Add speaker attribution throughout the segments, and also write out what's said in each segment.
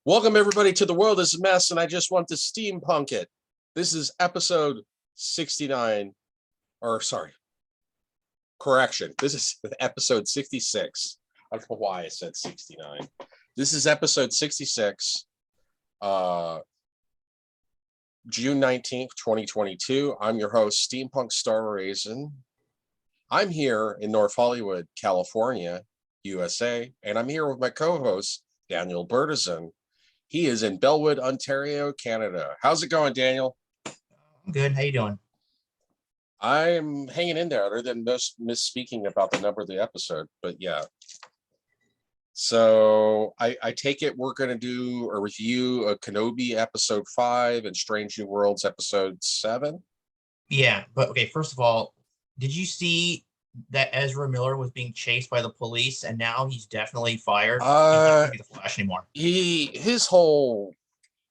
Speaker 1: Welcome everybody to The World is a Mess, and I just want to steampunk it. This is episode 69, or sorry, correction. This is episode 66. I don't know why I said 69. This is episode 66, June 19th, 2022. I'm your host, Steampunk Star Raisin. I'm here in North Hollywood, California, USA, and I'm here with my co-host, Daniel Bertazzon. He is in Bellwood, Ontario, Canada. How's it going, Daniel?
Speaker 2: I'm good. How you doing?
Speaker 1: I'm hanging in there, other than misspeaking about the number of the episode. But yeah. So I take it we're going to do a review of Kenobi episode 5 and Strange New Worlds episode 7.
Speaker 2: Yeah, but okay, first of all, did you see that Ezra Miller was being chased by the police and now he's definitely fired? He's not going to be the Flash anymore.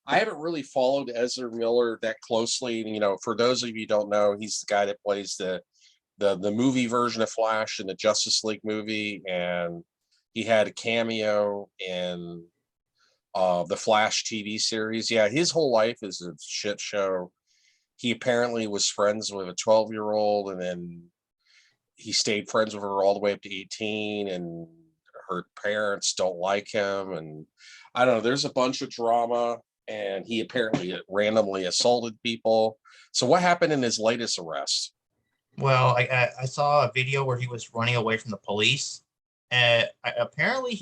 Speaker 1: I haven't really followed Ezra Miller that closely. You know, for those of you who don't know, he's the guy that plays the movie version of Flash in the Justice League movie, and he had a cameo in the Flash TV series. Yeah, his whole life is a shit show. He apparently was friends with a 12-year-old, and then he stayed friends with her all the way up to 18, and her parents don't like him, and I don't know, there's a bunch of drama, and he apparently randomly assaulted people. So what happened in his latest arrest?
Speaker 2: Well, I saw a video where he was running away from the police. Apparently,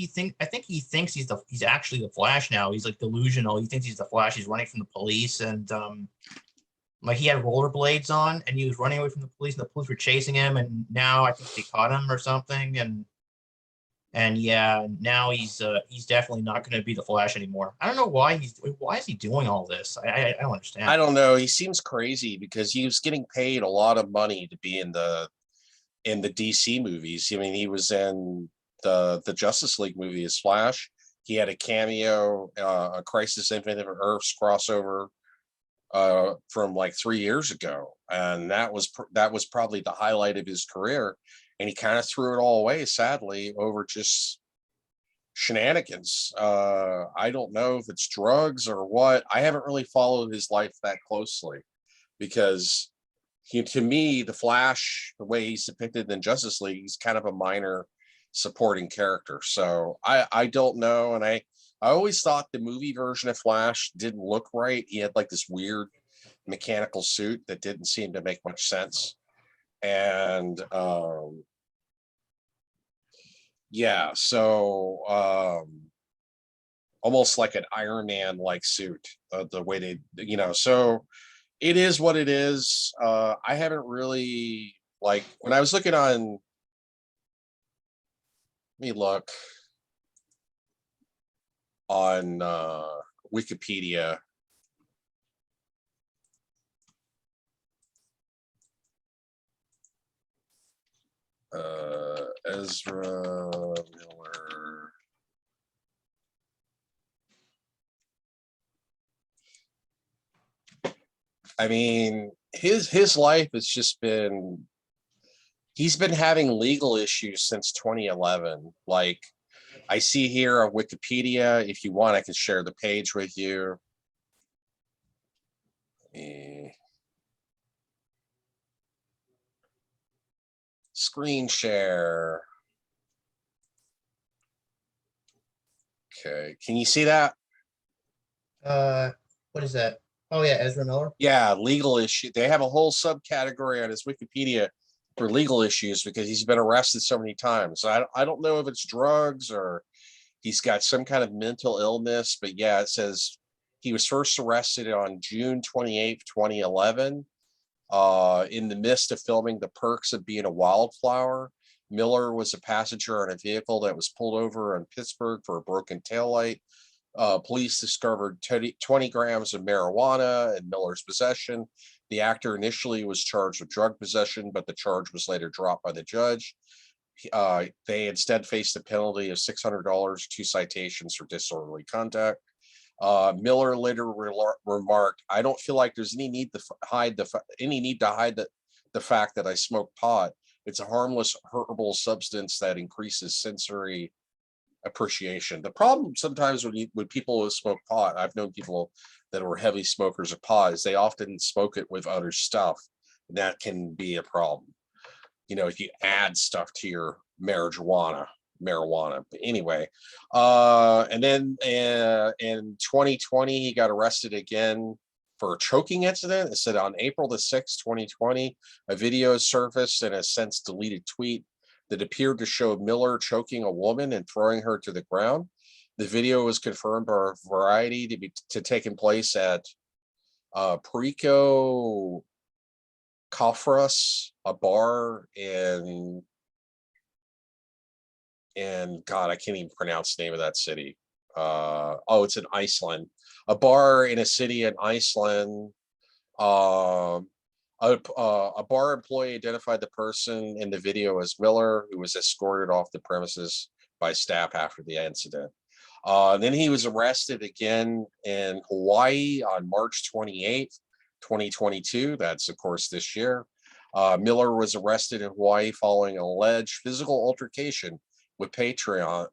Speaker 2: I think he thinks he's actually the Flash now. He's like delusional. He thinks he's the Flash. He's running from the police, and like he had rollerblades on, and he was running away from the police, and the police were chasing him. And now I think they caught him or something. And yeah, now he's definitely not going to be the Flash anymore. I don't know why is he doing all this? I don't understand.
Speaker 1: I don't know. He seems crazy because he was getting paid a lot of money to be in the DC movies. I mean, he was in the Justice League movie as Flash. He had a cameo, a Crisis Infinite Earths crossover from like 3 years ago, and that was probably the highlight of his career. And he kind of threw it all away, sadly, over just shenanigans. I don't know if it's drugs or what. I haven't really followed his life that closely because to me, the Flash, the way he's depicted in Justice League, he's kind of a minor supporting character. So I don't know. And I always thought the movie version of Flash didn't look right. He had like this weird mechanical suit that didn't seem to make much sense. And yeah, so almost like an Iron Man like suit, the way they, so it is what it is. I haven't really, like, when I was looking on, let me look on Wikipedia. Ezra Miller. I mean, his life has just been, he's been having legal issues since 2011. Like, I see here on Wikipedia, if you want, I can share the page with you. Screen share. Okay, can you see that?
Speaker 2: What is that? Oh yeah, Ezra Miller.
Speaker 1: Yeah, legal issue. They have a whole subcategory on his Wikipedia for legal issues because he's been arrested so many times. I don't know if it's drugs or he's got some kind of mental illness, but yeah, it says he was first arrested on June 28th, 2011. In the midst of filming The Perks of Being a Wildflower. Miller was a passenger on a vehicle that was pulled over in Pittsburgh for a broken taillight. Police discovered 20 grams of marijuana in Miller's possession. The actor initially was charged with drug possession, but the charge was later dropped by the judge. They instead faced a penalty of $600, 2 citations for disorderly conduct. Miller later remarked, "I don't feel like there's any need to hide the fact that I smoke pot. It's a harmless herbal substance that increases sensory appreciation. The problem sometimes when people smoke pot, I've known people that were heavy smokers of pot, is they often smoke it with other stuff. And that can be a problem. You know, if you add stuff to your marijuana. But anyway, and then in 2020, he got arrested again for a choking incident. It said on April the 6th, 2020, a video surfaced in a since deleted tweet that appeared to show Miller choking a woman and throwing her to the ground. The video was confirmed by Variety to taking place at Perico Kalfras, a bar in God, I can't even pronounce the name of that city. It's in Iceland. A bar in a city in Iceland. A bar employee identified the person in the video as Miller, who was escorted off the premises by staff after the incident. Then he was arrested again in Hawaii on March 28th, 2022. That's, of course, this year. Miller was arrested in Hawaii following an alleged physical altercation with patrons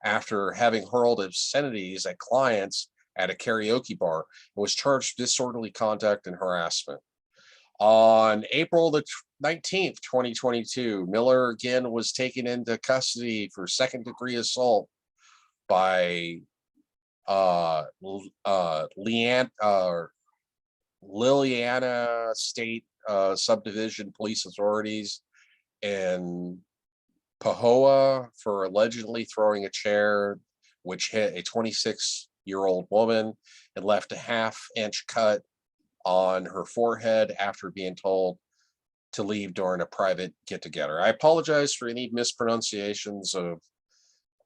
Speaker 1: after having hurled obscenities at clients at a karaoke bar and was charged with disorderly conduct and harassment. On April the 19th, 2022, Miller again was taken into custody for second-degree assault by Liliana State Subdivision Police Authorities and Pahoa for allegedly throwing a chair which hit a 26-year-old woman and left a half-inch cut on her forehead after being told to leave during a private get-together. I apologize for any mispronunciations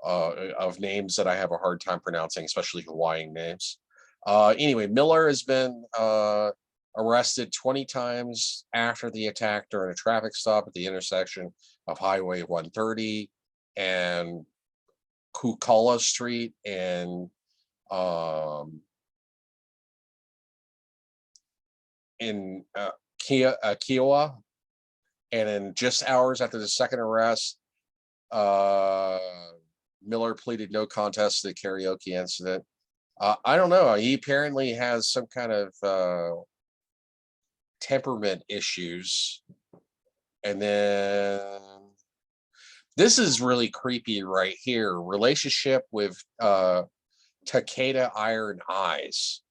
Speaker 1: of names that I have a hard time pronouncing, especially Hawaiian names. Anyway, Miller has been arrested 20 times after the attack during a traffic stop at the intersection of Highway 130 and Kukala Street in Kiowa. And then just hours after the second arrest, Miller pleaded no contest to the karaoke incident. I don't know. He apparently has some kind of temperament issues. And then this is really creepy right here. Relationship with Takeda Iron Eyes.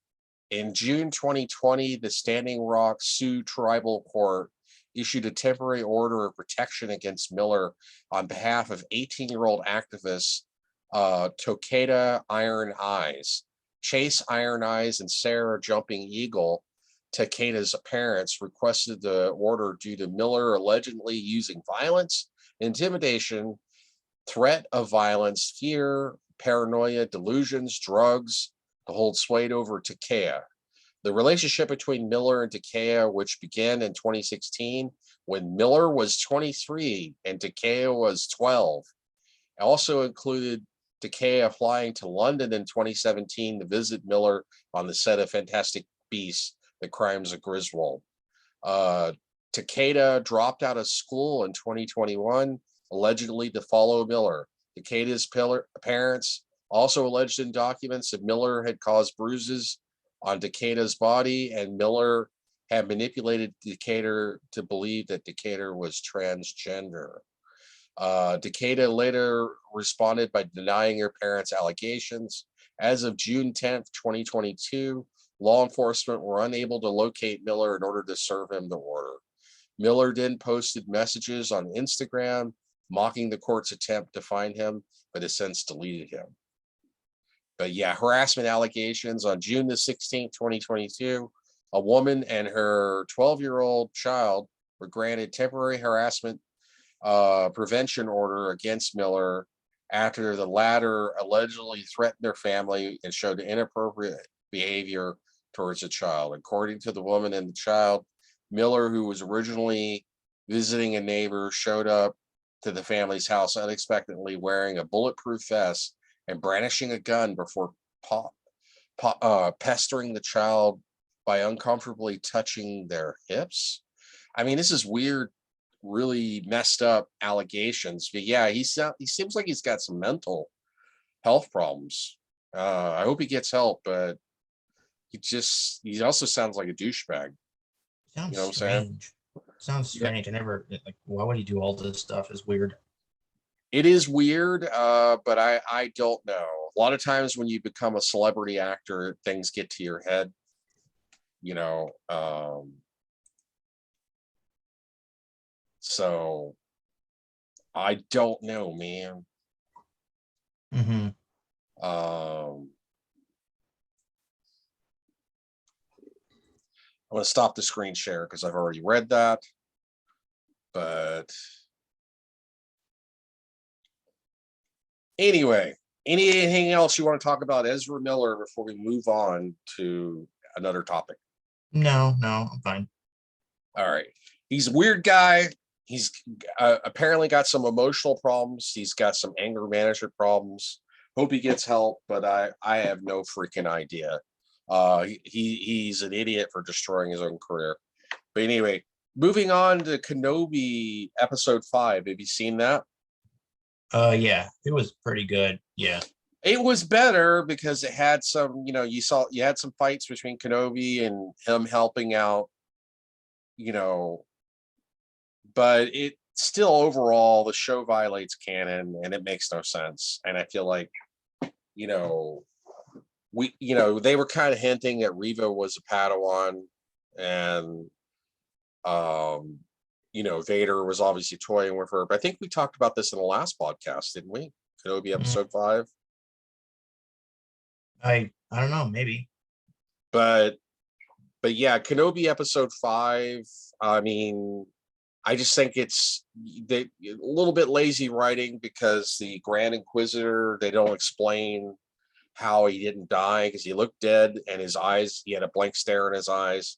Speaker 1: In June 2020, the Standing Rock Sioux Tribal Court issued a temporary order of protection against Miller on behalf of 18-year-old activist Takeda Iron Eyes. Chase Iron Eyes and Sarah Jumping Eagle, Takeda's parents, requested the order due to Miller allegedly using violence, intimidation, threat of violence, fear, paranoia, delusions, drugs to hold sway over Takeda. The relationship between Miller and Takeda, which began in 2016 when Miller was 23 and Takeda was 12, also included Takeda flying to London in 2017 to visit Miller on the set of Fantastic Beasts: The Crimes of Griswold. Takeda dropped out of school in 2021, allegedly to follow Miller. Takeda's parents also alleged in documents that Miller had caused bruises on Takeda's body, and Miller had manipulated Takeda to believe that Takeda was transgender. Takeda later responded by denying her parents' allegations. As of June 10th, 2022, law enforcement were unable to locate Miller in order to serve him the order. Miller then posted messages on Instagram mocking the court's attempt to find him, but has since deleted him. But yeah, harassment allegations. On June the 16th, 2022, a woman and her 12-year-old child were granted temporary harassment prevention order against Miller after the latter allegedly threatened their family and showed inappropriate behavior towards the child. According to the woman and the child, Miller, who was originally visiting a neighbor, showed up to the family's house unexpectedly wearing a bulletproof vest and brandishing a gun before pestering the child by uncomfortably touching their hips. I mean, this is weird really messed up allegations. But yeah, he seems like he's got some mental health problems. I hope he gets help, but he also sounds like a douchebag. You
Speaker 2: Sounds
Speaker 1: know what I'm saying?
Speaker 2: strange. Sounds
Speaker 1: Yeah,
Speaker 2: strange. I never like. Why would he do all this stuff? Is weird.
Speaker 1: it is weird, but I don't know. A lot of times when you become a celebrity actor, things get to your head. You know, so I don't know, man.
Speaker 2: Mm-hmm.
Speaker 1: Um, I'm going to stop the screen share because I've already read that. But anyway, anything else you want to talk about Ezra Miller before we move on to another topic?
Speaker 2: No, no, I'm fine.
Speaker 1: All right. He's a weird guy. He's apparently got some emotional problems. He's got some anger management problems. Hope he gets help, but I have no freaking idea. He's an idiot for destroying his own career. But anyway, moving on to Kenobi episode 5. Have you seen that?
Speaker 2: Yeah, it was pretty good. Yeah.
Speaker 1: It was better because it had some, you had some fights between Kenobi and him helping out, you know, but it still overall the show violates canon and it makes no sense. And I feel like, you know, they were kind of hinting that Reva was a Padawan and Vader was obviously toying with her. But I think we talked about this in the last podcast, didn't we? Kenobi
Speaker 2: Mm,
Speaker 1: episode 5.
Speaker 2: I don't know, maybe.
Speaker 1: But yeah, Kenobi episode 5, I mean, I just think it's a little bit lazy writing because the Grand Inquisitor, they don't explain how he didn't die because he looked dead and his eyes, he had a blank stare in his eyes.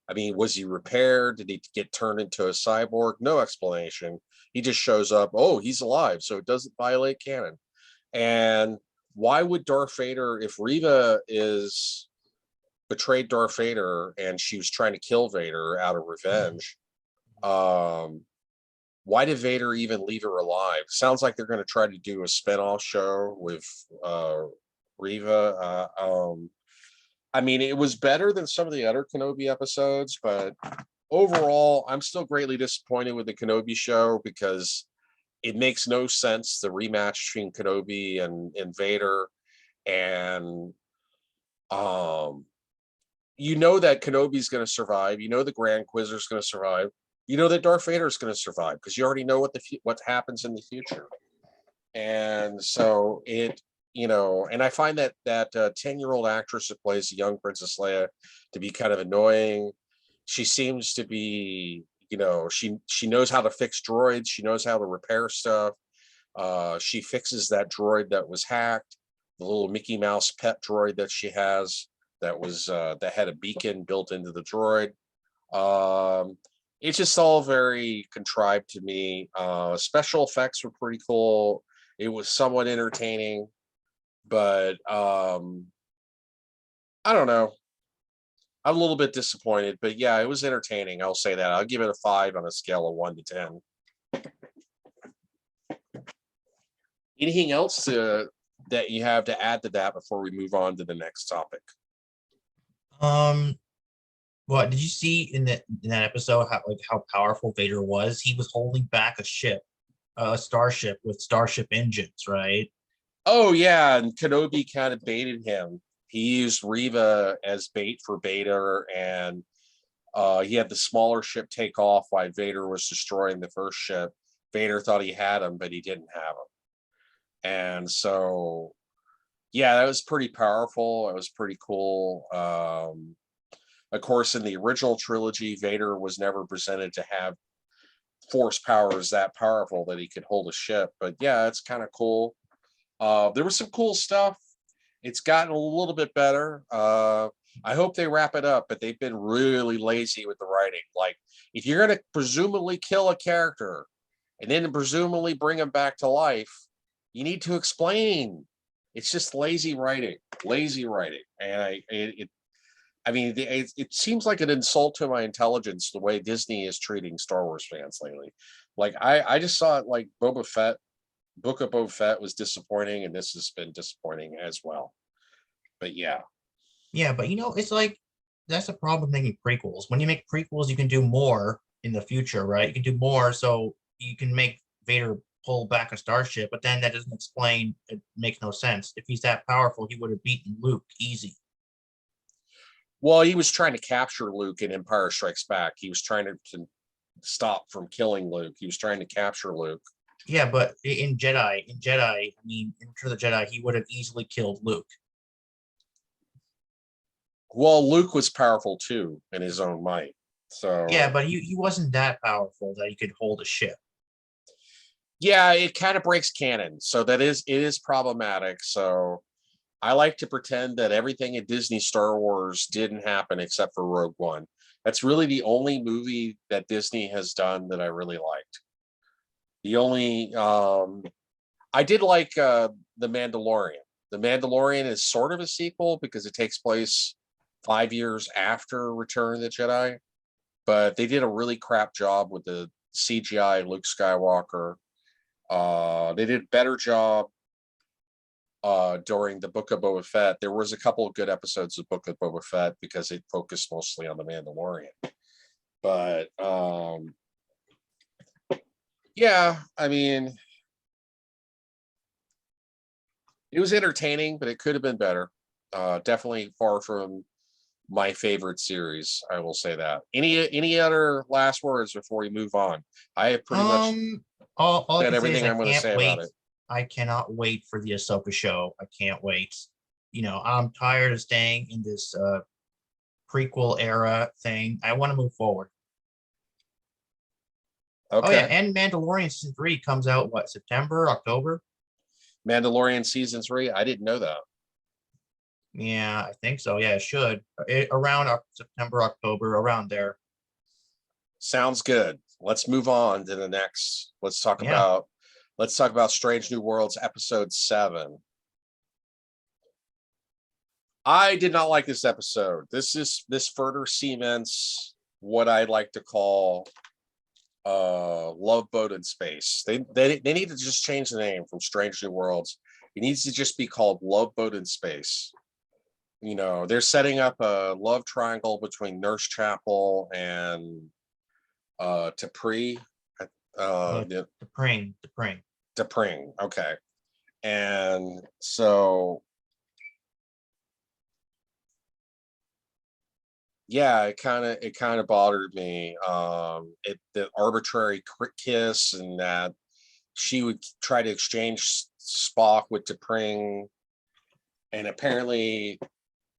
Speaker 1: I mean, was he repaired? Did he get turned into a cyborg? No explanation. He just shows up. Oh, he's alive. So it doesn't violate canon. And why would Darth Vader, if Reva is betrayed Darth Vader and she was trying to kill Vader out of revenge, why did Vader even leave her alive? Sounds like they're going to try to do a spinoff show with Reva. I mean, it was better than some of the other Kenobi episodes, but overall, I'm still greatly disappointed with the Kenobi show because it makes no sense the rematch between Kenobi and Vader, and that Kenobi's going to survive. You know the Grand Inquisitor's going to survive. You know that Darth Vader is going to survive because you already know what happens in the future. And so and I find that 10-year-old actress that plays the young Princess Leia to be kind of annoying. She seems to be, she knows how to fix droids. She knows how to repair stuff. She fixes that droid that was hacked, the little Mickey Mouse pet droid that she has that had a beacon built into the droid. It's just all very contrived to me. Special effects were pretty cool. It was somewhat entertaining, but I don't know. I'm a little bit disappointed, but yeah, it was entertaining. I'll say that. I'll give it a 5 on a scale of 1 to 10. Anything else that you have to add to that before we move on to the next topic?
Speaker 2: What did you see in that episode how powerful Vader was? He was holding back a ship, a starship with starship engines, right?
Speaker 1: Oh yeah, and Kenobi kind of baited him. He used Reva as bait for Vader, and he had the smaller ship take off while Vader was destroying the first ship. Vader thought he had him, but he didn't have him. And so, yeah, that was pretty powerful. It was pretty cool. Of course, in the original trilogy, Vader was never presented to have force powers that powerful that he could hold a ship. But yeah, it's kind of cool. There was some cool stuff. It's gotten a little bit better. I hope they wrap it up, but they've been really lazy with the writing. Like, if you're going to presumably kill a character and then presumably bring him back to life, you need to explain. It's just lazy writing, and I mean, it seems like an insult to my intelligence the way Disney is treating Star Wars fans lately. Like I just saw it like Boba Fett, Book of Boba Fett was disappointing, and this has been disappointing as well. But yeah.
Speaker 2: Yeah, but it's like that's the problem with making prequels. When you make prequels, you can do more in the future, right? You can do more, so you can make Vader pull back a starship, but then that doesn't explain. It makes no sense. If he's that powerful, he would have beaten Luke easy.
Speaker 1: Well, he was trying to capture Luke in Empire Strikes Back. He was trying to stop from killing Luke. He was trying to capture Luke.
Speaker 2: Yeah, but in Jedi, I mean, in Return of the Jedi, he would have easily killed Luke.
Speaker 1: Well, Luke was powerful too in his own might. So
Speaker 2: Yeah, but he wasn't that powerful that he could hold a ship.
Speaker 1: yeah, it kind of breaks canon. So it is problematic. So I like to pretend that everything in Disney Star Wars didn't happen except for Rogue One. That's really the only movie that Disney has done that I really liked. The only I did like The Mandalorian. The Mandalorian is sort of a sequel because it takes place 5 years after Return of the Jedi, but they did a really crap job with the CGI Luke Skywalker. They did a better job during the Book of Boba Fett. There was a couple of good episodes of Book of Boba Fett because it focused mostly on the Mandalorian. But yeah, I mean, it was entertaining, but it could have been better. Definitely far from my favorite series. I will say that. Any other last words before we move on? I have pretty much
Speaker 2: All I
Speaker 1: said
Speaker 2: can say is
Speaker 1: everything
Speaker 2: I
Speaker 1: I'm going to
Speaker 2: can't
Speaker 1: say about
Speaker 2: wait.
Speaker 1: it.
Speaker 2: I cannot wait for the Ahsoka show. I can't wait. I'm tired of staying in this prequel era thing. I want to move forward. Oh yeah,
Speaker 1: Okay.
Speaker 2: and Mandalorian season 3 comes out what, September, October?
Speaker 1: Mandalorian season 3. I didn't know that.
Speaker 2: Yeah, I think so. Yeah, it should. Around September, October, around there.
Speaker 1: Sounds good. Let's move on to the next.
Speaker 2: Yeah.
Speaker 1: Let's talk about Strange New Worlds episode 7. I did not like this episode. This further cements what I'd like to call Love Boat in Space. They need to just change the name from Strange New Worlds. It needs to just be called Love Boat in Space. They're setting up a love triangle between Nurse Chapel and T'Pring. T'Pring. Okay. And so yeah, it kind of bothered me. The arbitrary kiss, and that she would try to exchange Spock with T'Pring, and apparently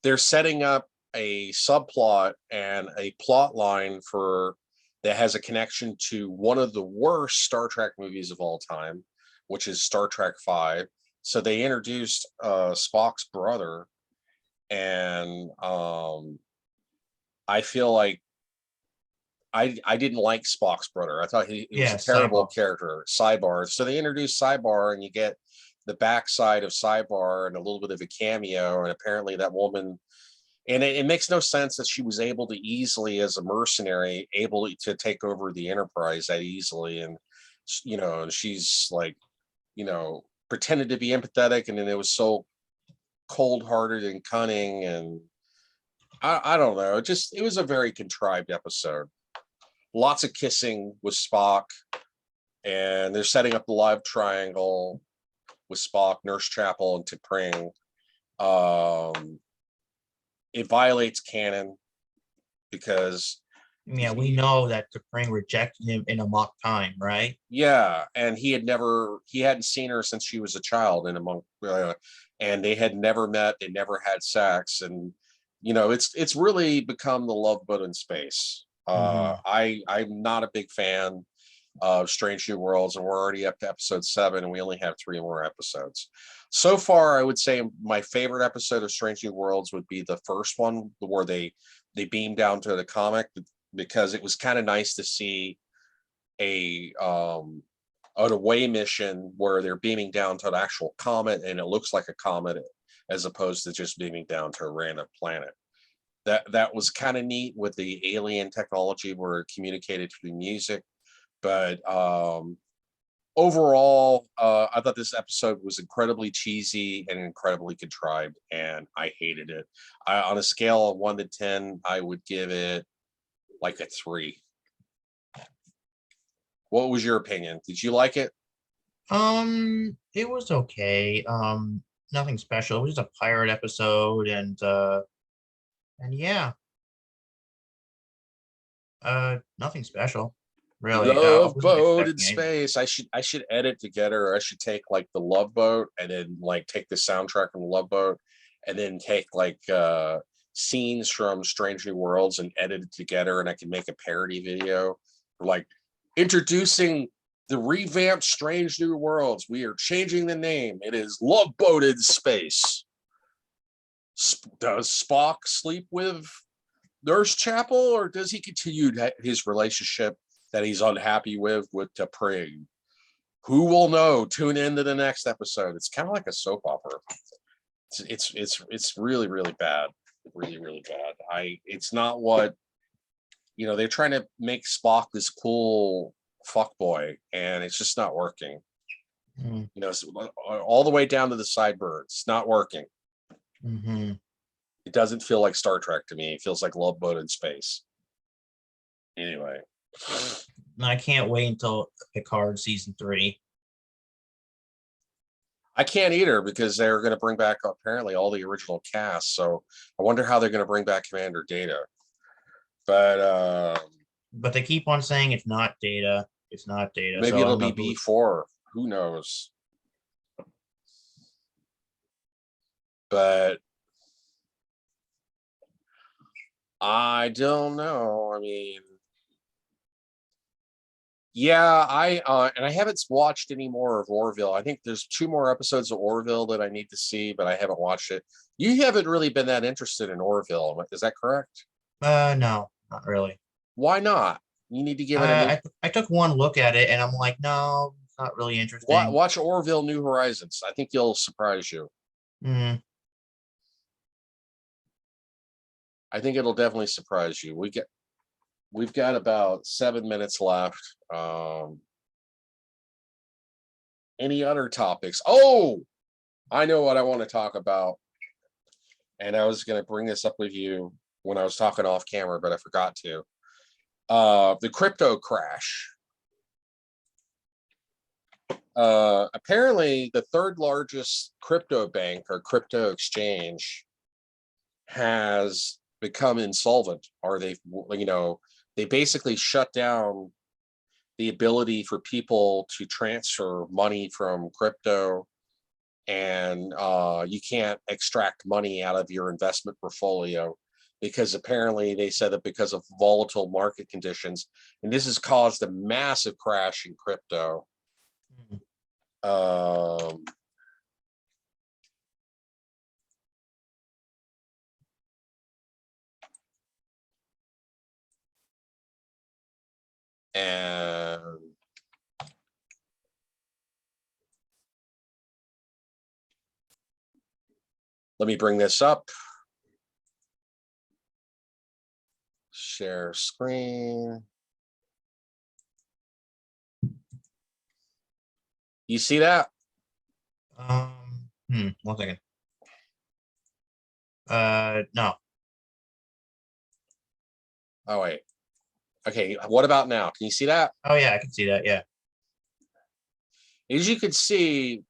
Speaker 1: they're setting up a subplot and a plot line that has a connection to one of the worst Star Trek movies of all time, which is Star Trek V. So they introduced Spock's brother, and I feel like I didn't like Spock's brother. I thought he was
Speaker 2: Yeah,
Speaker 1: a terrible
Speaker 2: Cyborg.
Speaker 1: character, Cybar. So they introduced Cybar, and you get the backside of Cybar and a little bit of a cameo. And apparently that woman, and it makes no sense that she was able to easily, as a mercenary, able to take over the Enterprise that easily. And and she's like, pretended to be empathetic, and then it was so cold-hearted and cunning, and I don't know. It was a very contrived episode. Lots of kissing with Spock, and they're setting up the love triangle with Spock, Nurse Chapel, and T'Pring. It violates canon because
Speaker 2: Yeah, we know that T'Pring rejected him in a mock time, right?
Speaker 1: yeah, and he hadn't seen her since she was a child in a monk, and they had never met. They never had sex, and it's really become the Love Boat in Space.
Speaker 2: Mm-hmm.
Speaker 1: I'm not a big fan of Strange New Worlds, and we're already up to episode 7, and we only have 3 more episodes. So far, I would say my favorite episode of Strange New Worlds would be the first one, where they beam down to the comic, because it was kind of nice to see an away mission where they're beaming down to an actual comet, and it looks like a comet as opposed to just beaming down to a random planet. that was kind of neat with the alien technology where it communicated through music. But overall, I thought this episode was incredibly cheesy and incredibly contrived, and I hated it. On a scale of 1 to 10, I would give it like a 3. What was your opinion? Did you like it?
Speaker 2: It was okay. Nothing special. It was just a pirate episode, and yeah, nothing special, really. I
Speaker 1: Love
Speaker 2: wasn't
Speaker 1: boat in
Speaker 2: expecting anything.
Speaker 1: space. I should edit together, or I should take like the Love Boat and then like take the soundtrack from the Love Boat and then take like scenes from Strange New Worlds and edit it together, and I can make a parody video like introducing the revamped Strange New Worlds. We are changing the name. It is Love Boat in Space. Does Spock sleep with Nurse Chapel, or does he continue his relationship that he's unhappy with T'Pring? Who will know? Tune into the next episode. It's kind of like a soap opera. It's really really bad, really really bad. It's not what they're trying to make Spock this cool fuck boy, and it's just not working.
Speaker 2: Mm.
Speaker 1: All the way down to the sideburns, it's not working.
Speaker 2: Mm-hmm.
Speaker 1: It doesn't feel like Star Trek to me. It feels like Love Boat in Space. Anyway.
Speaker 2: I can't wait until Picard season 3.
Speaker 1: I can't either because they're going to bring back apparently all the original cast. So I wonder how they're going to bring back Commander Data. But
Speaker 2: they keep on saying it's not Data. It's not Data.
Speaker 1: maybe
Speaker 2: So
Speaker 1: it'll be B4. Who knows? But I don't know. I mean, yeah, and I haven't watched any more of Orville. I think there's 2 more episodes of Orville that I need to see, but I haven't watched it. You haven't really been that interested in Orville, is that correct?
Speaker 2: No, not really.
Speaker 1: Why not? You need to give it a new.
Speaker 2: I took one look at it and I'm like, no, it's not really interesting.
Speaker 1: Watch Orville: New Horizons. I think it'll surprise you.
Speaker 2: Mm.
Speaker 1: I think it'll definitely surprise you. We've got about 7 minutes left. Any other topics? Oh, I know what I want to talk about. And I was going to bring this up with you when I was talking off camera, but I forgot to. The crypto crash. Apparently, the 3rd largest crypto bank or crypto exchange has become insolvent, or they basically shut down the ability for people to transfer money from crypto, and you can't extract money out of your investment portfolio because apparently they said that because of volatile market conditions, and this has caused a massive crash in crypto. And let me bring this up. Share screen. You see that?
Speaker 2: 1 second. No.
Speaker 1: Oh wait. Okay, what about now? Can you see that?
Speaker 2: Oh yeah, I can see that. Yeah.
Speaker 1: As you can see,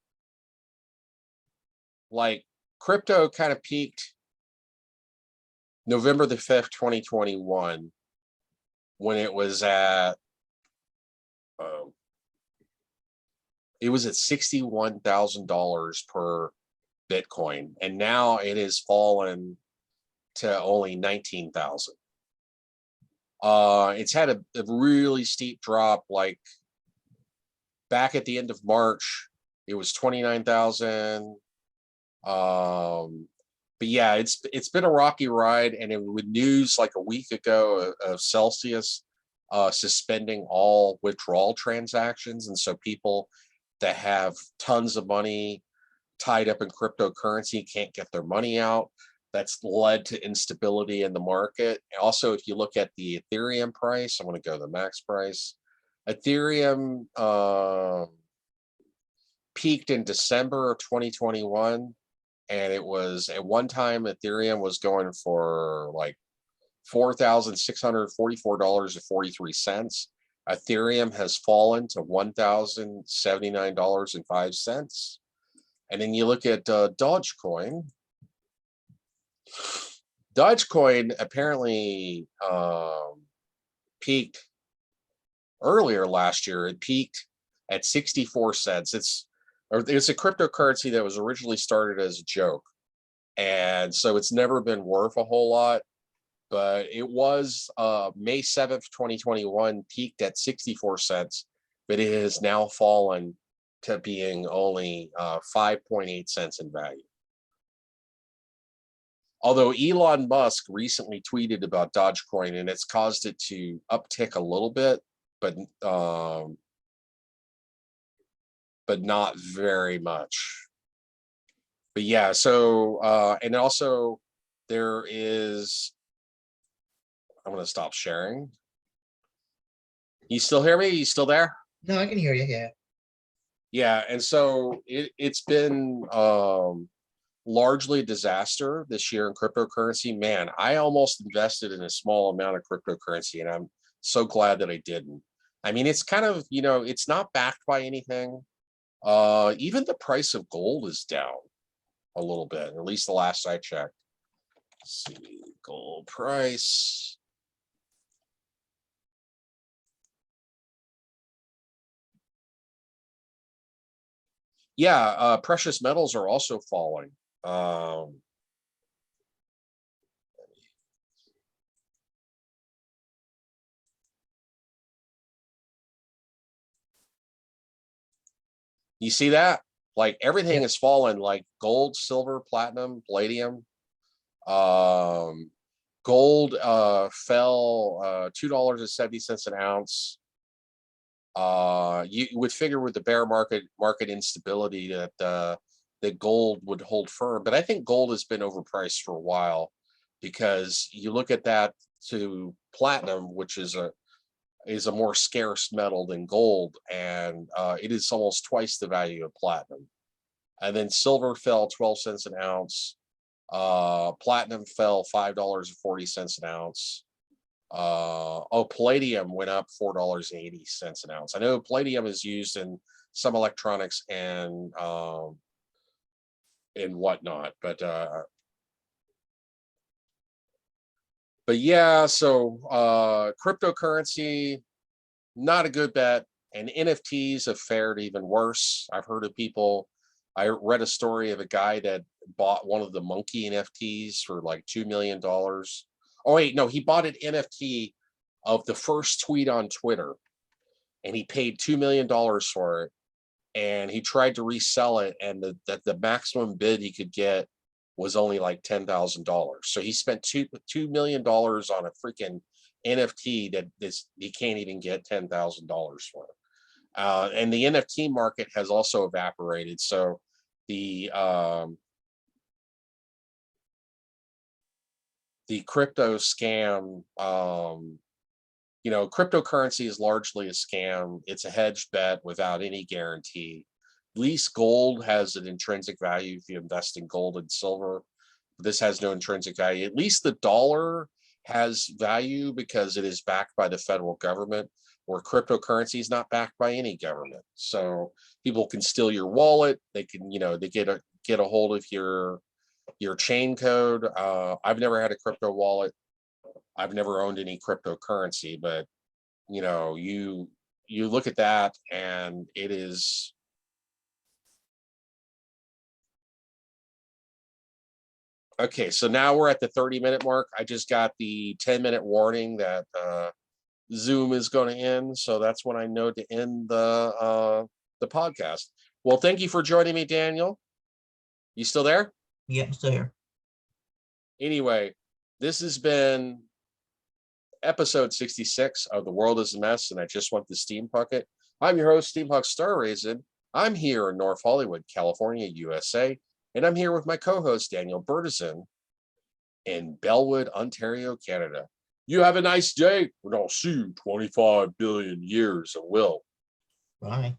Speaker 1: like crypto kind of peaked November the 5th, 2021, when it was at $61,000 per Bitcoin, and now it has fallen to only 19,000. It's had a really steep drop. Like back at the end of March, it was 29,000. But yeah, it's been a rocky ride, and it with news like a week ago of Celsius suspending all withdrawal transactions, and so people that have tons of money tied up in cryptocurrency can't get their money out. That's led to instability in the market. Also, if you look at the Ethereum price, I'm going to go to the max price. Ethereum peaked in December of 2021, and it was at one time Ethereum was going for like $4,644.43. Ethereum has fallen to $1,079.05. And then you look at Dogecoin. Dogecoin apparently peaked earlier last year. It peaked at 64 cents. It's a cryptocurrency that was originally started as a joke. And so it's never been worth a whole lot. But it was May 7th, 2021, peaked at 64 cents, but it has now fallen to being only 5.8 cents in value. Although Elon Musk recently tweeted about Dogecoin, and it's caused it to uptick a little bit, but not very much. But yeah, so and also there is. I'm going to stop sharing. You still hear me? You still there?
Speaker 2: No, I can hear you. Yeah.
Speaker 1: Yeah, and so it's been largely a disaster this year in cryptocurrency. Man, I almost invested in a small amount of cryptocurrency, and I'm so glad that I didn't. I mean, it's kind of, it's not backed by anything. Even the price of gold is down a little bit, at least the last I checked. Let's see, gold price. Yeah, precious metals are also falling. You see that? Like everything has fallen, like gold, silver, platinum, palladium. Gold fell $2.70 an ounce. You would figure with the bear market instability that gold would hold firm, but I think gold has been overpriced for a while, because you look at that to platinum, which is a more scarce metal than gold, and it is almost twice the value of platinum. And then silver fell 12 cents an ounce. Platinum fell $5.40 an ounce. Palladium went up $4.80 an ounce. I know palladium is used in some electronics and whatnot, but yeah, so cryptocurrency, not a good bet, and NFTs have fared even worse. I've heard of people. I read a story of a guy that bought one of the monkey NFTs for like $2 million. Oh wait, no, he bought an NFT of the first tweet on Twitter, and he paid $2 million for it. And he tried to resell it, and the maximum bid he could get was only like $10,000. So he spent $2 million on a freaking NFT that he can't even get $10,000 for. And the NFT market has also evaporated. So the crypto scam, cryptocurrency is largely a scam. It's a hedged bet without any guarantee. At least gold has an intrinsic value if you invest in gold and silver. This has no intrinsic value. At least the dollar has value because it is backed by the federal government, where cryptocurrency is not backed by any government. So people can steal your wallet. They can, they get a hold of your chain code. I've never had a crypto wallet. I've never owned any cryptocurrency, but you look at that and it is. Okay, so now we're at the 30-minute mark. I just got the 10-minute warning that Zoom is going to end, so that's when I know to end the podcast. Well, thank you for joining me, Daniel. You still there?
Speaker 2: Yeah, I'm still here.
Speaker 1: Anyway, this has been episode 66 of The World is a Mess, and I just want to steampunk it. I'm your host, Steampunk Star Raisin. I'm here in North Hollywood, California, USA, and I'm here with my co-host, Daniel Bertazzon. in Bellwood, Ontario, Canada. You have a nice day, and I'll see you 25 billion years and will.
Speaker 2: Bye.